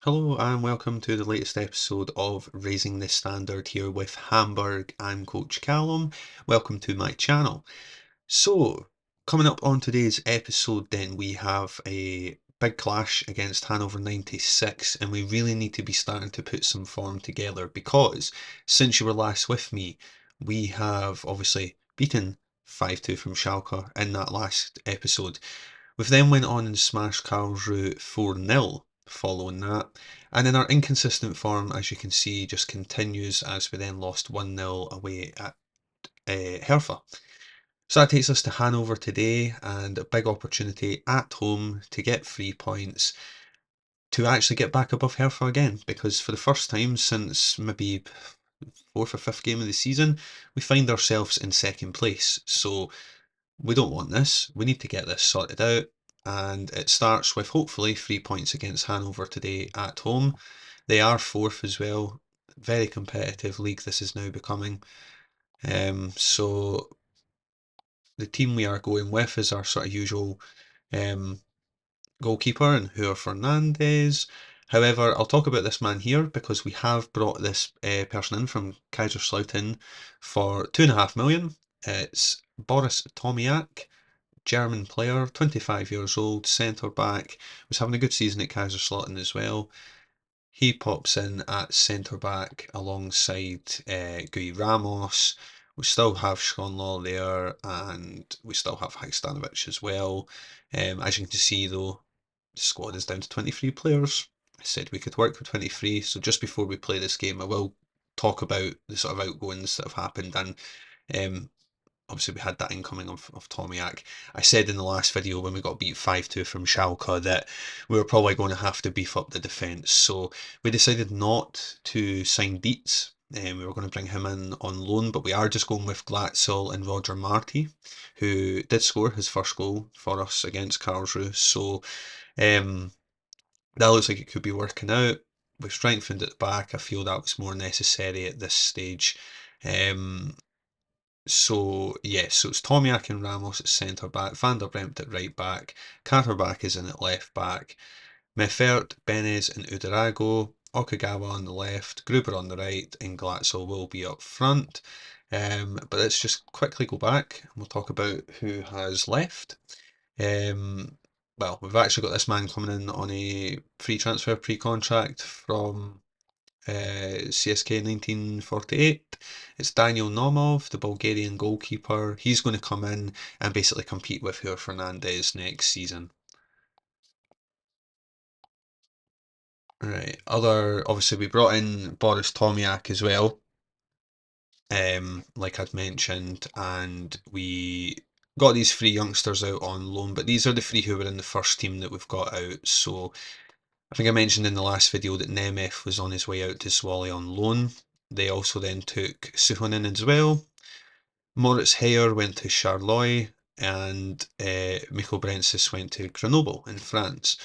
Hello and welcome to the latest episode of Raising the Standard here with Hamburg. I'm Coach Callum. Welcome to my channel. So, coming up on today's episode then we have a big clash against Hannover 96 and we really need to be starting to put some form together because since you were last with me, we have obviously beaten 5-2 from Schalke in that last episode. We've then went on and smashed Karlsruhe 4-0 following that. And then our inconsistent form, as you can see, just continues as we then lost 1-0 away at Hertha. So that takes us to Hanover today and a big opportunity at home to get 3 points to actually get back above Hertha again because for the first time since maybe fourth or fifth game of the season, we find ourselves in second place. So we don't want this. We need to get this sorted out. And it starts with hopefully 3 points against Hanover today at home. They are fourth as well. Very competitive league this is now becoming. So the team we are going with is our sort of usual um, goalkeeper and Hua Fernandez. However, I'll talk about this man here because we have brought this person in from Kaiserslautern for 2.5 million. It's Boris Tomiak, German player, 25 years old, centre back, was having a good season at Kaiserslautern as well. He pops in at centre back alongside Gui Ramos. We still have Schonlaw there, and we still have Hagstanovic as well. As you can see, though, the squad is down to 23 players. I said we could work with 23, so just before we play this game, I will talk about the sort of outgoings that have happened and um, obviously we had that incoming of Tomiak. I said in the last video when we got beat 5-2 from Schalke that we were probably going to have to beef up the defence. So we decided not to sign Dietz. We were going to bring him in on loan, but we are just going with Glatzel and Roger Marty, who did score his first goal for us against Karlsruhe. So that looks like it could be working out. We've strengthened at the back. I feel that was more necessary at this stage. Um, so yes, so it's Tomiak and Ramos at centre back, Van der Bremt at right back, Katterbach is in at left back, Meffert, Benes and Udarago, Okagawa on the left, Gruber on the right, and Glatzel will be up front. But let's just quickly go back and we'll talk about who has left. Um, well, we've actually got this man coming in on a free transfer pre-contract from CSK 1948. It's Daniel Nomov, the Bulgarian goalkeeper. He's going to come in and basically compete with Hua Fernandez next season. Right. Obviously, we brought in Boris Tomiak as well, like I'd mentioned, and we got these three youngsters out on loan, but these are the three who were in the first team that we've got out. So I think I mentioned in the last video that Nemeth was on his way out to Swally on loan. They also then took Suhonen as well. Moritz Heyer went to Charleroi and Mikko Brensis went to Grenoble in France.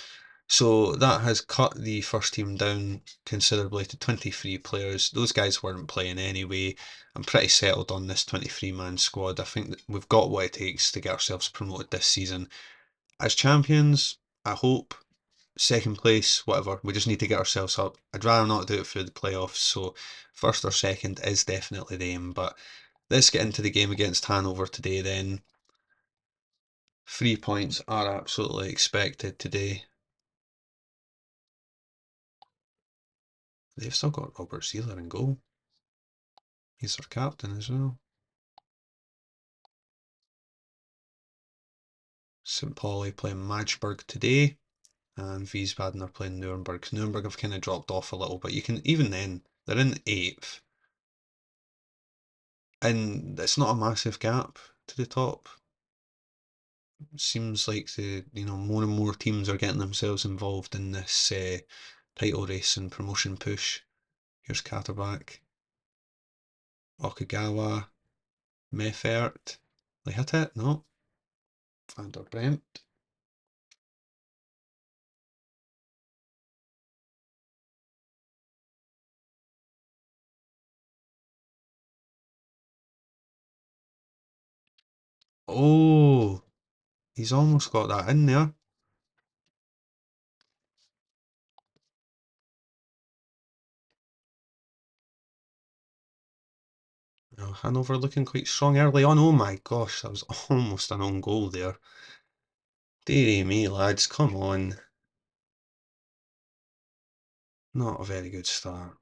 So that has cut the first team down considerably to 23 players. Those guys weren't playing anyway. I'm pretty settled on this 23-man squad. I think that we've got what it takes to get ourselves promoted this season. As champions, I hope, second place, whatever. We just need to get ourselves up. I'd rather not do it through the playoffs, so first or second is definitely the aim. But let's get into the game against Hanover today then. 3 points are absolutely expected today. They've still got Robert Seeler in goal. He's their captain as well. St. Pauli playing Magdeburg today, and Wiesbaden are playing Nuremberg. Nuremberg have kind of dropped off a little, but you can even then they're in 8th, and it's not a massive gap to the top. Seems like more and more teams are getting themselves involved in this title race and promotion push. Here's Katterbach, Okagawa, Meffert. They hit it? No. Van der Bremt. Oh, he's almost got that in there. Oh, Hannover looking quite strong early on. Oh my gosh, that was almost an own goal there. Dearie me, lads, come on. Not a very good start.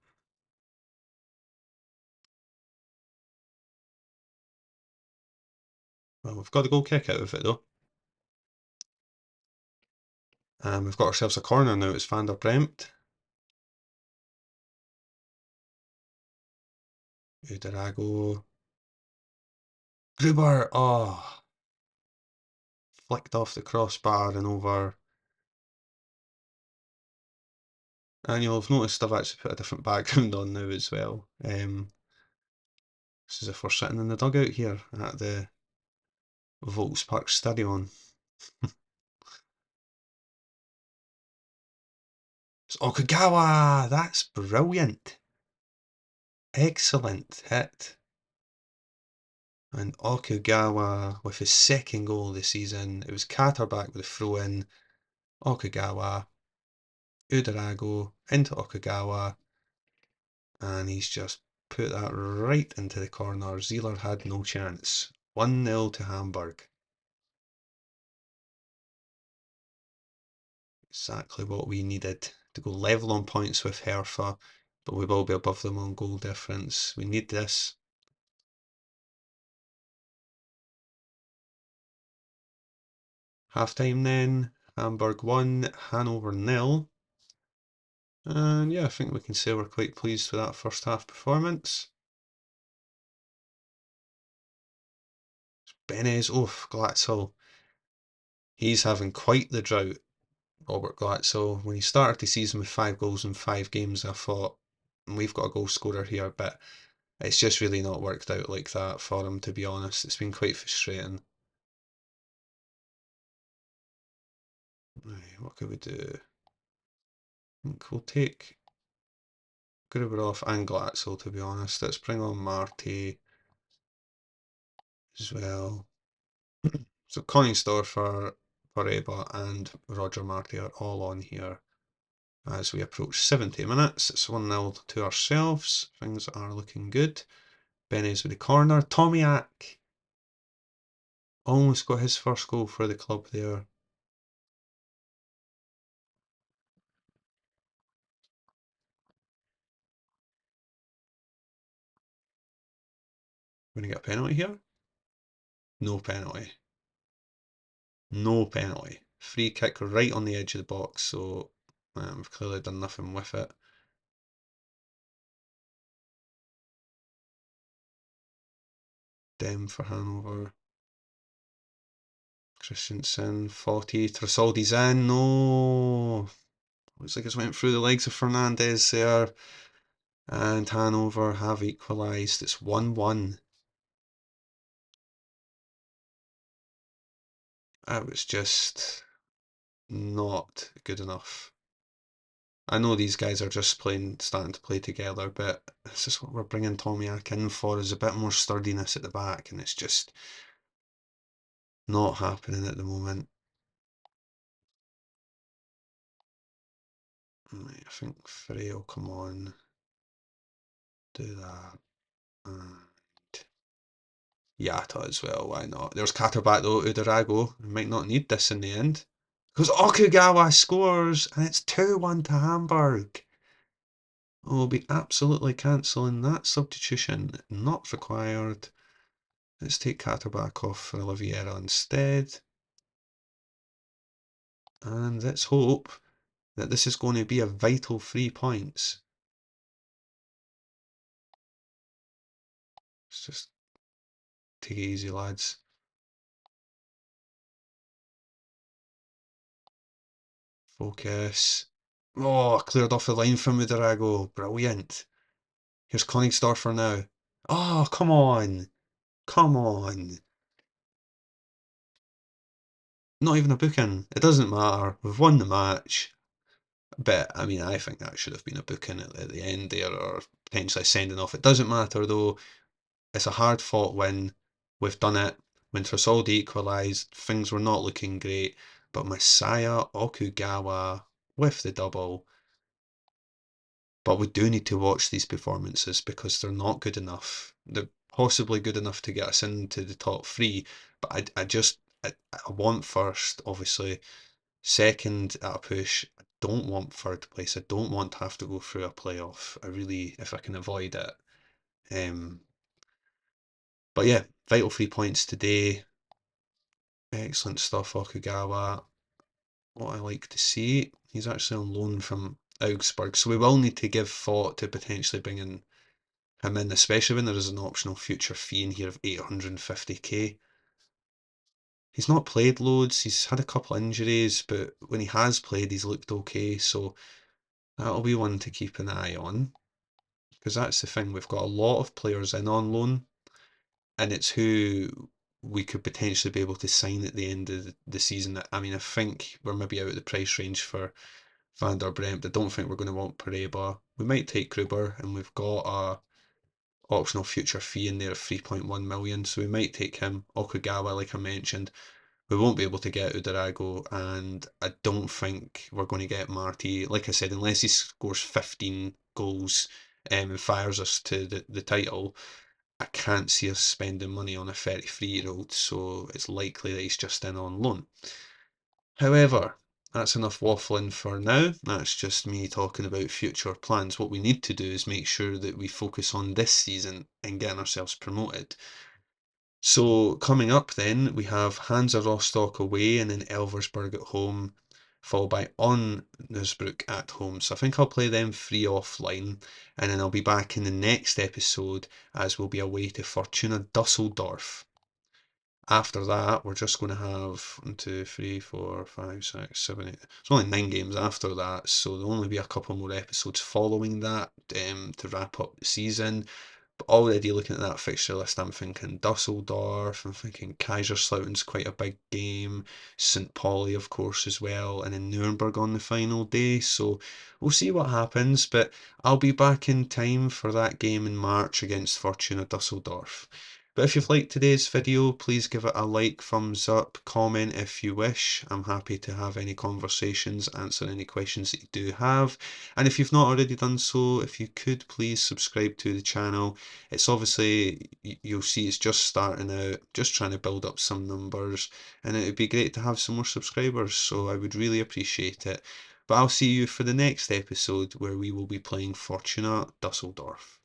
Well, we've got a goal kick out of it though. And we've got ourselves a corner now. It's Van der Bremt. Udarago. Gruber. Oh, flicked off the crossbar and over. And you'll have noticed I've actually put a different background on now as well. This is if we're sitting in the dugout here at the Volkspark Stadion. It's Okugawa! That's brilliant. Excellent hit. And Okugawa with his second goal of the season. It was Catterback with a throw in. Okugawa. Udarago into Okugawa. And he's just put that right into the corner. Zieler had no chance. 1-0 to Hamburg. Exactly what we needed to go level on points with Hertha, but we will be above them on goal difference. We need this. Half time then. Hamburg 1, Hannover 0. And yeah, I think we can say we're quite pleased with that first half performance. Benez, Glatzel. He's having quite the drought, Robert Glatzel. When he started the season with 5 goals in 5 games, I thought, we've got a goal scorer here, but it's just really not worked out like that for him, to be honest. It's been quite frustrating. Right, what could we do? I think we'll take Gruber off and Glatzel, to be honest. Let's bring on Marty as well. So Koningsdorfer, Poreba and Roger Marty are all on here as we approach 70 minutes. It's 1-0 to ourselves. Things are looking good. Benny's with the corner. Tomiak almost got his first goal for the club there. We're going to get a penalty here. No penalty. No penalty. Free kick right on the edge of the box, so we've clearly done nothing with it. Dem for Hanover. Christensen, 40, Trasoldi's in, no! Looks like it's went through the legs of Fernandez there. And Hanover have equalised. It's 1-1. That was just not good enough. I know these guys are just starting to play together, but this is what we're bringing Tomiak in for, is a bit more sturdiness at the back, and it's just not happening at the moment. Right, I think Frey will come on, do that, and Yata as well, why not? There's Catterback though, Udarago. We might not need this in the end. Because Okugawa scores, and it's 2-1 to Hamburg. We'll be absolutely cancelling that substitution. Not required. Let's take Catterback off for Oliveira instead. And let's hope that this is going to be a vital 3 points. Let's just take it easy, lads. Focus. Oh, cleared off the line from Udarago. Brilliant. Here's Koningsdorfer now. Oh, come on. Come on. Not even a booking. It doesn't matter. We've won the match. But, I mean, I think that should have been a booking at the end there, or potentially sending off. It doesn't matter, though. It's a hard-fought win. We've done it. When Trasoldi equalised, things were not looking great. But Messiah Okugawa with the double. But we do need to watch these performances because they're not good enough. possibly good enough to get us into the top three. But I want first, obviously. Second at a push. I don't want third place. I don't want to have to go through a playoff. I really, if I can avoid it. Um, but yeah, vital 3 points today. Excellent stuff, Okugawa. What I like to see, he's actually on loan from Augsburg, so we will need to give thought to potentially bringing him in, especially when there is an optional future fee in here of 850k. He's not played loads, he's had a couple injuries, but when he has played, he's looked okay, so that'll be one to keep an eye on. Because that's the thing, we've got a lot of players in on loan, and it's who we could potentially be able to sign at the end of the season. I mean, I think we're maybe out of the price range for Van der Bremt. I don't think we're going to want Pareba. We might take Gruber, and we've got a optional future fee in there of 3.1 million, so we might take him. Okugawa, like I mentioned, we won't be able to get Udarago, and I don't think we're going to get Marty. Like I said, unless he scores 15 goals and fires us to the title, I can't see us spending money on a 33-year-old, so it's likely that he's just in on loan. However, that's enough waffling for now. That's just me talking about future plans. What we need to do is make sure that we focus on this season and getting ourselves promoted. So coming up then, we have Hansa Rostock away and then Elversberg at home, followed by Onnesbruck at home. So I think I'll play them 3 offline, and then I'll be back in the next episode as we'll be away to Fortuna Dusseldorf. After that, we're just going to have 1, 2, 3, 4, 5, 6, 7, 8. It's only 9 games after that, so there'll only be a couple more episodes following that to wrap up the season. But already looking at that fixture list, I'm thinking Dusseldorf, I'm thinking Kaiserslauten's quite a big game, St. Pauli, of course, as well, and then Nuremberg on the final day. So we'll see what happens, but I'll be back in time for that game in March against Fortuna Dusseldorf. But if you've liked today's video, please give it a like, thumbs up, comment if you wish. I'm happy to have any conversations, answer any questions that you do have. And if you've not already done so, if you could please subscribe to the channel. It's obviously, you'll see it's just starting out, just trying to build up some numbers, and it would be great to have some more subscribers, so I would really appreciate it. But I'll see you for the next episode where we will be playing Fortuna Dusseldorf.